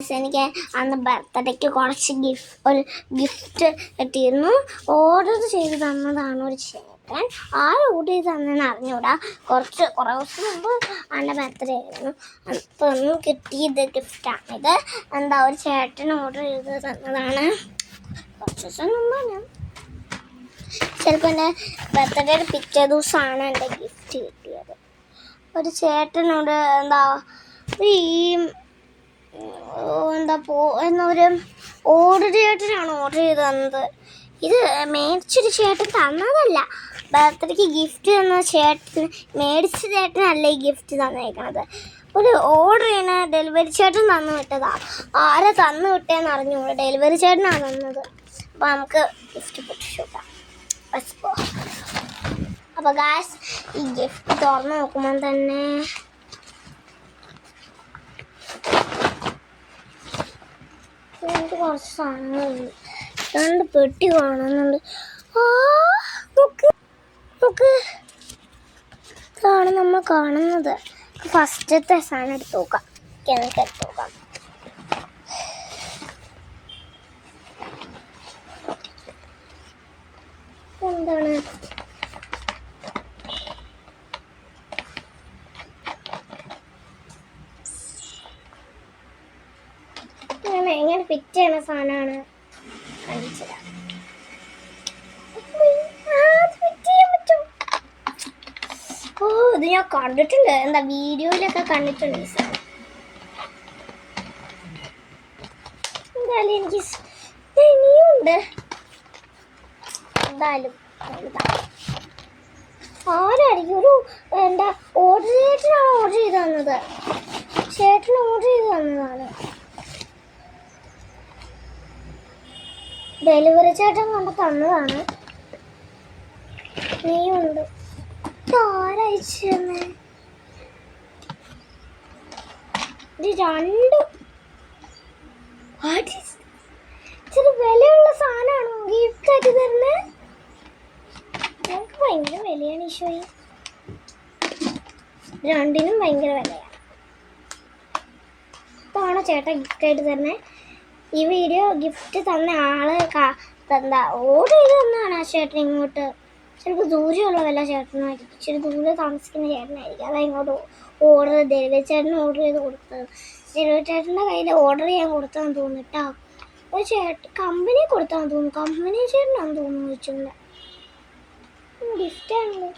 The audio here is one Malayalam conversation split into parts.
എനിക്ക് അന്ന് ബർത്ത്ഡേക്ക് കുറച്ച് ഒരു ഗിഫ്റ്റ് കിട്ടിയിരുന്നു. ഓർഡർ ചെയ്ത് തന്നതാണ് ഒരു ചേട്ടൻ. ആര് ഓർഡർ ചെയ്ത് തന്നെന്ന് അറിഞ്ഞൂടാ. കുറേ ദിവസം മുമ്പ് അവൻ്റെ ബർത്ത്ഡേ ആയിരുന്നു. അപ്പോൾ ഒന്ന് കിട്ടിയത് ഗിഫ്റ്റാണിത്. ഒരു ചേട്ടൻ ഓർഡർ ചെയ്ത് തന്നതാണ്. കുറച്ച് ദിവസം മുമ്പാണ്. ചിലപ്പോൾ എൻ്റെ ബർത്ത്ഡേയുടെ പിറ്റേ ദിവസമാണ് എൻ്റെ ഗിഫ്റ്റ് കിട്ടിയത്. ഒരു ചേട്ടനോട് ഈ എന്നൊരു ചേട്ടനാണ് ഓർഡർ ചെയ്ത് തന്നത്. ഇത് മേടിച്ചൊരു ചേട്ടൻ തന്നതല്ല. ബർത്ത്ഡേക്ക് ഗിഫ്റ്റ് തന്ന ചേട്ടൻ മേടിച്ച ചേട്ടനല്ല ഈ ഗിഫ്റ്റ് തന്നേക്കണത്. ഒരു ഓർഡർ ചെയ്യുന്ന ഡെലിവറി ചേട്ടൻ തന്നു വിട്ടതാ. ആരാ തന്നു വിട്ടേന്ന് അറിഞ്ഞൂടെ. ഡെലിവറി ചേട്ടനാണ് തന്നത്. അപ്പോൾ നമുക്ക് ഗിഫ്റ്റ് പൊട്ടിച്ചു നോക്കാം. അപ്പോൾ ഗായ്സ്, ഈ ഗിഫ്റ്റ് തുറന്ന് നോക്കുമ്പോൾ തന്നെ എനിക്ക് കുറച്ച് സാധനങ്ങളുണ്ട്. 2 പെട്ടി കാണുന്നുണ്ട്. നോക്ക് ഇതാണ് നമ്മൾ കാണുന്നത്. ഫസ്റ്റത്തെ സാധനം എടുത്ത് നോക്കാം. എനിക്ക് എടുത്ത് നോക്കാം. എന്താണ് എങ്ങനെ ഫിറ്റ് ചെയ്യുന്ന സാധനമാണ് കാണിച്ചത്. ഇത് ഞാൻ കണ്ടിട്ടുണ്ട്. വീഡിയോയിലൊക്കെ കണ്ടിട്ടുണ്ട് ഈ സാധനം. എന്തായാലും എനിക്ക് ഇനിയുണ്ട്. എന്തായാലും ആരായിരിക്കും ഒരു ഓർഡർ ചേട്ടനാണ് ഓർഡർ ചെയ്ത് തന്നത്. ചേട്ടൻ ഓർഡർ ചെയ്ത് തന്നതാണ്. ഡെലിവറി ചേട്ടൻ കൊണ്ട് തന്നതാണ്. നീയുണ്ട്. ആരയച്ചു തന്നെ? ഇത് രണ്ടും ഇച്ചിരി വിലയുള്ള സാധനമാണോ ഗിഫ്റ്റ് ആയിട്ട് തരുന്നത്? ഞങ്ങൾക്ക് ഭയങ്കര വിലയാണ് ഈശോയെ. രണ്ടിനും ഭയങ്കര വിലയാണ്. ഇതാണോ ചേട്ടൻ ഗിഫ്റ്റ് ആയിട്ട് തരുന്നത്? ഈ വീഡിയോ ഗിഫ്റ്റ് തന്ന ആള് ഓർഡർ ചെയ്ത് തന്നാണ് ആ ചേട്ടൻ ഇങ്ങോട്ട്. ചിലപ്പോൾ ദൂരെയുള്ള വല്ല ചേട്ടനായിരിക്കും. ഇച്ചിരി ദൂരെ താമസിക്കുന്ന ചേട്ടനായിരിക്കും. അതാ ഇങ്ങോട്ട് ഡെലിവറി ചേട്ടന് ഓർഡർ ചെയ്ത് കൊടുത്തത്. ഡെലിവറി ചേട്ടൻ്റെ കയ്യിൽ ഓർഡർ ചെയ്യാൻ കൊടുത്താന്ന് തോന്നുന്നു കേട്ടോ. ഒരു കമ്പനി കൊടുത്താന്ന് തോന്നുന്നു. കമ്പനി ചേട്ടനാന്ന് തോന്നുന്നു വെച്ചുകൊണ്ട്. ഗിഫ്റ്റാണ്.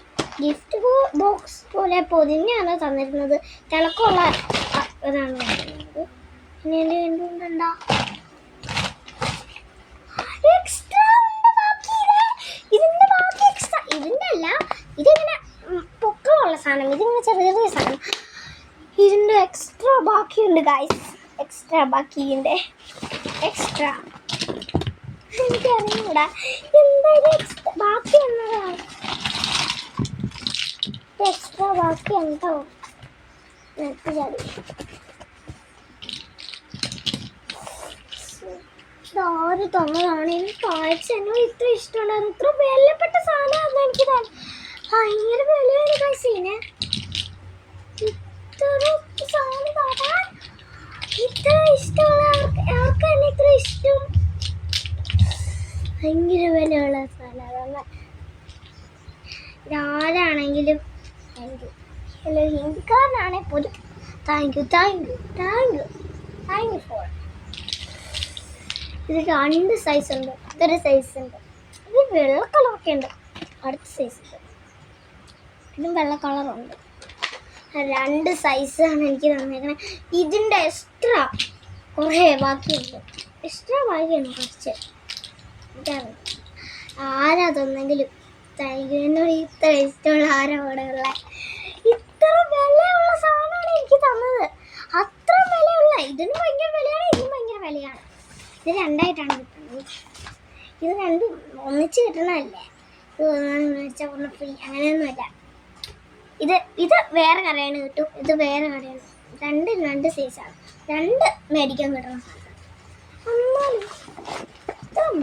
ഗിഫ്റ്റ് ബോക്സ് പോലെ പൊതിഞ്ഞാണ് തന്നിരുന്നത്. തിളക്കമുള്ള ഇതാണ് തന്നിരുന്നത്. പിന്നെ എൻ്റെ എന്തുകൊണ്ടെന്താ എക്സ്ട്രാ ഇതിന്റെ ബാക്കി എക്സ്ട്രാ. ഇതിന്റെ അല്ല, ഇതിങ്ങനെ പൊക്കമുള്ള സാധനം. ഇതിങ്ങനെ ചെറിയ സാധനം. ഇതിന്റെ എക്സ്ട്രാ ബാക്കിയുണ്ട് ഗൈസ്. എക്സ്ട്രാ ബാക്കിയുണ്ട്. എക്സ്ട്രാ എനിക്കറിയൂടാ എന്തായാലും എക്സ്ട്രാ ബാക്കി എന്നതാണ്. എക്സ്ട്രാ ബാക്കി എന്തോ ഇതാര് തന്നതാണ്. എനിക്ക് കാഴ്ച എന്നോട് ഇത്ര ഇഷ്ടമുണ്ടായിരുന്നു. ഇത്ര വിലപ്പെട്ട സാധനമായിരുന്നു. എനിക്ക് ഭയങ്കര വിലയാണ് കാഴ്ചീന്. ഇത്ര സാധനം തരാൻ ഇത്ര ഇഷ്ടമുള്ള ആർക്കാണ് ഇത്ര ഇഷ്ടം? ഭയങ്കര വിലയുള്ള സാധനം. ഇതാരാണെങ്കിലും താങ്ക് യു. അല്ല, ഹിന്ദിക്കാരനാണെങ്കിൽ പോലും താങ്ക് യു ഫോർ. ഇത് 2 സൈസ് ഉണ്ട്. ഇതൊരു സൈസ് ഉണ്ട്. ഇത് വെള്ള കളറൊക്കെ ഉണ്ട്. അടുത്ത സൈസ് ഉണ്ട്. ഇതും വെള്ള കളറുണ്ട്. 2 സൈസാണ് എനിക്ക് തന്നേക്കണത്. ഇതിൻ്റെ എക്സ്ട്രാ കുറേ ബാക്കിയുണ്ട്. എക്സ്ട്രാ ബാക്കിയാണ് കുറച്ച്. ആരാ തന്നെങ്കിലും താങ്ക് യു. എന്നോട് ഇത്ര ഇഷ്ടമുള്ള ആരാ ഇവിടെ ഉള്ള? ഇത്ര വിലയുള്ള സാധനമാണ് എനിക്ക് തന്നത്. അത്ര വിലയുള്ള. ഇതിന് ഭയങ്കര വിലയാണ്. ഇതിന് ഭയങ്കര വിലയാണ്. ഇത് 2ആയിട്ടാണ് കിട്ടുന്നത്. ഇത് 2 ഒന്നിച്ച് കിട്ടണമല്ലേ. ഇത് ഫ്രീ അങ്ങനെയൊന്നുമല്ല. ഇത് വേറെ കടയാണ് കിട്ടും. ഇത് വേറെ കടയാണ്. 2 സൈസാണ്. 2 മേടിക്കാൻ കിട്ടണം. എന്നാലും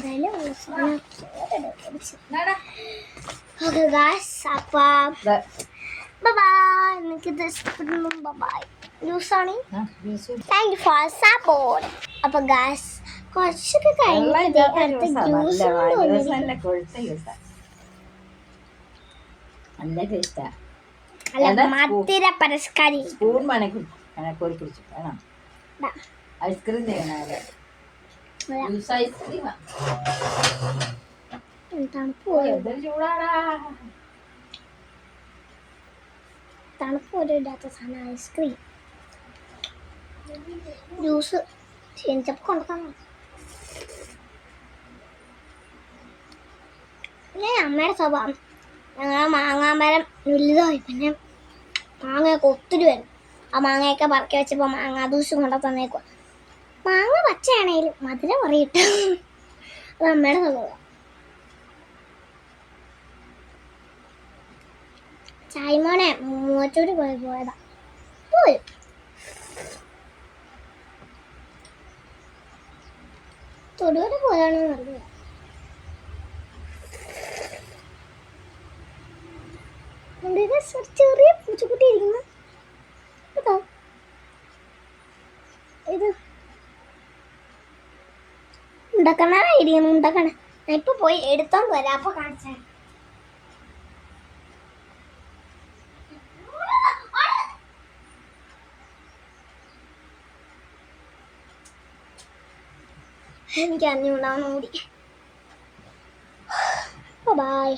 വിലയുള്ള സാധനം. ഓക്കെ ഗായ്സ്, അപ്പം ബൈ. എനിക്കിത് ഇഷ്ടപ്പെടുന്നു. ബൈ. ജ്യൂസാണ്. ആ juice thank you for support. അപ്പൊ ഗാസ് കുറച്ചൊക്കെ കഴിഞ്ഞിട്ട് അടുത്ത ജ്യൂസ് നല്ല കൊഴുത്ത ജ്യൂസാ, നല്ല ടേസ്റ്റാ. അല്ല മധുര പരിഷ്കാരി സ്പൂൺ മണക്കി കോരി കുടിച്ചു വേണം. ഐസ്ക്രീം ചെയ്യണല്ലേ, ജ്യൂസ് ഐസ്ക്രീമാ. എന്തൊരു ചൂടാടാ. തണുപ്പ് ഒരു ഇടാത്ത സാധനം ഐസ്ക്രീം. ജ്യൂസ് ക്ഷീണിച്ചപ്പോൾ കൊണ്ടുവന്നു. പിന്നെ അമ്മയുടെ സ്വഭാവം, ഞങ്ങളെ മാങ്ങാമരം വലുതായി, പിന്നെ മാങ്ങയൊക്കെ ഒത്തിരി വരും. ആ മാങ്ങയൊക്കെ പറക്കി വെച്ചപ്പോൾ മാങ്ങ ദൂഷ്യം കൊണ്ടു തന്നേക്കുക. മാങ്ങ പച്ചയാണേലും മധുരം പറയിട്ട്. അത് അമ്മയുടെ സ്വഭാവം. ചായ്മോനെ മൂച്ചൂടി പോയതാ പോരും. തൊടുവരെ പോയാണെന്ന് അറിയില്ല. ചെറിയ പൂച്ചക്കുട്ടി ഇരിക്കുന്നു കേട്ടോ. ഇത് ഉണ്ടാക്കണായിരിക്കുന്നു, ഉണ്ടാക്കണേ. ഞാൻ ഇപ്പൊ പോയി എടുത്തോണ്ട് വരാം, അപ്പൊ കാണിച്ചേ. എനിക്ക് അറിഞ്ഞുകൂടാ ഓടി. ബൈ.